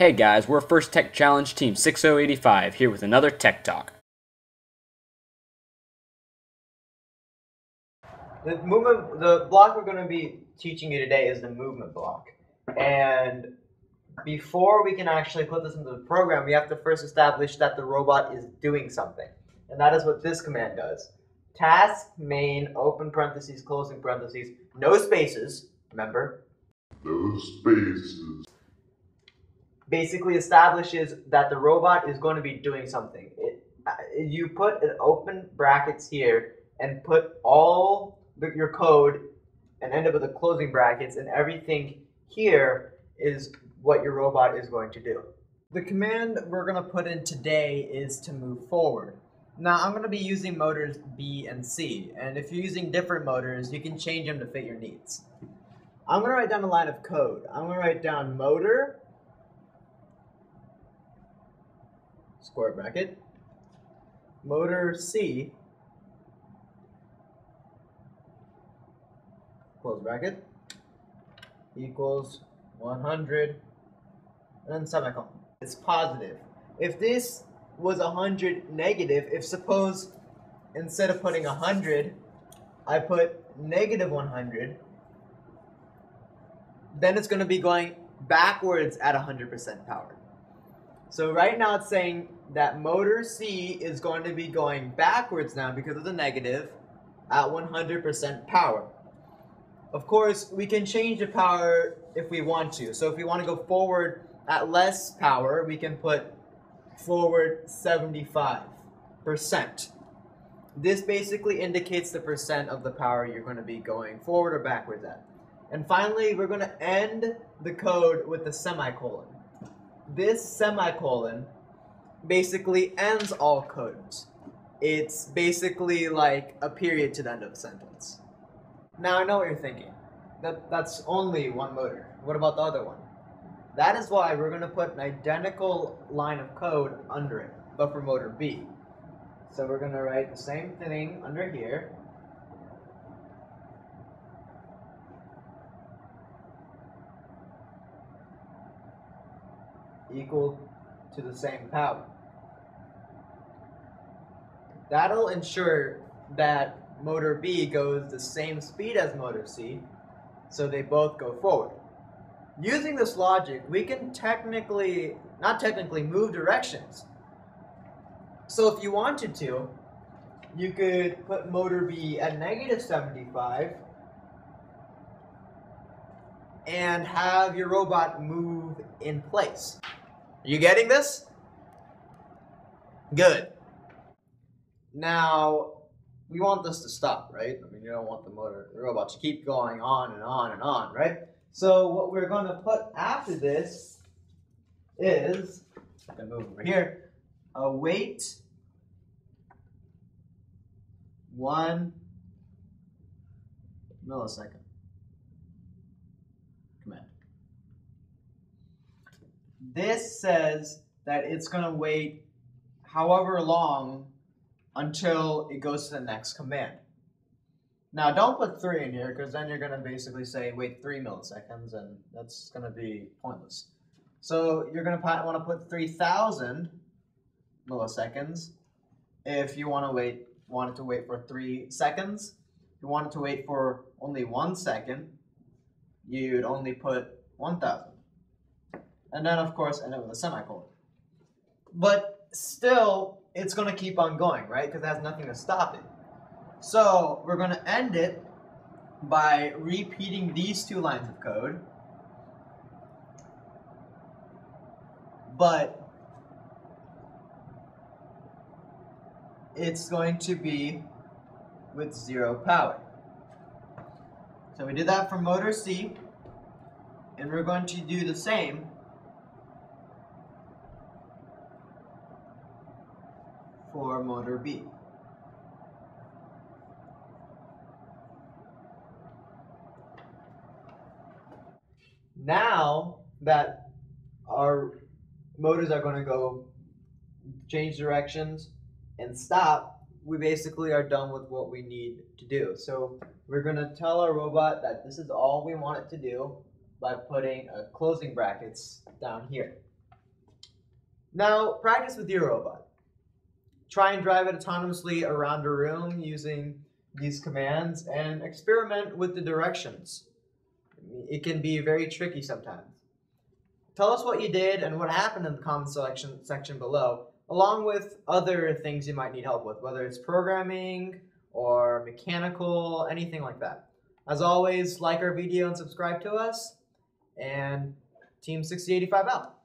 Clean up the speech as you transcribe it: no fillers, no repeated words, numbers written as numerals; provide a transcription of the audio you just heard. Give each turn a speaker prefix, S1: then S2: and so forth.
S1: Hey guys, we're First Tech Challenge Team 6085 here with another Tech Talk.
S2: The block we're going to be teaching you today is the movement block. And before we can actually put this into the program, we have to first establish that the robot is doing something. And that is what this command does. Task main, open parentheses, closing parentheses, no spaces, remember?
S3: No spaces.
S2: Basically establishes that the robot is going to be doing something. You put an open brackets here and put all your code and end up with the closing brackets, and everything here is what your robot is going to do. The command we're going to put in today is to move forward. Now I'm going to be using motors B and C, and if you're using different motors, you can change them to fit your needs. I'm going to write down a line of code. I'm going to write down motor, square bracket, motor C, close bracket, equals 100, and then semicolon. It's positive. If this was 100 negative, if suppose instead of putting 100, I put negative 100, then it's going to be going backwards at 100% power. So right now it's saying that motor C is going to be going backwards now because of the negative at 100% power. Of course, we can change the power if we want to. So if we want to go forward at less power, we can put forward 75%. This basically indicates the percent of the power you're going to be going forward or backwards at. And finally, we're going to end the code with the semicolon. This semicolon basically ends all codes. It's basically like a period to the end of a sentence. Now I know what you're thinking. That's only one motor. What about the other one? That is why we're going to put an identical line of code under it, but for motor B. So we're going to write the same thing under here. Equal to the same power. That'll ensure that motor B goes the same speed as motor C, so they both go forward. Using this logic, we can not technically move directions. So if you wanted to, you could put motor B at negative 75 and have your robot move in place. Are you getting this? Good. Now, we want this to stop, right? I mean, you don't want the robot to keep going on and on and on, right? So what we're going to put after this is, I can move over here, await 1 millisecond command. This says that it's going to wait however long until it goes to the next command. Now don't put 3 in here because then you're going to basically say wait 3 milliseconds, and that's going to be pointless. So you're going to want to put 3,000 milliseconds if you want it to wait for 3 seconds. If you want it to wait for only 1 second, you'd only put 1,000. And then of course end it with a semicolon. But still, it's going to keep on going, right? Because it has nothing to stop it. So we're going to end it by repeating these 2 lines of code. But it's going to be with 0 power. So we did that for motor C, and we're going to do the same for motor B. Now that our motors are going to go change directions and stop, we basically are done with what we need to do. So we're going to tell our robot that this is all we want it to do by putting closing brackets down here. Now, practice with your robot. Try and drive it autonomously around a room using these commands and experiment with the directions. It can be very tricky sometimes. Tell us what you did and what happened in the comment section below, along with other things you might need help with, whether it's programming or mechanical, anything like that. As always, like our video and subscribe to us, and Team 6085 out.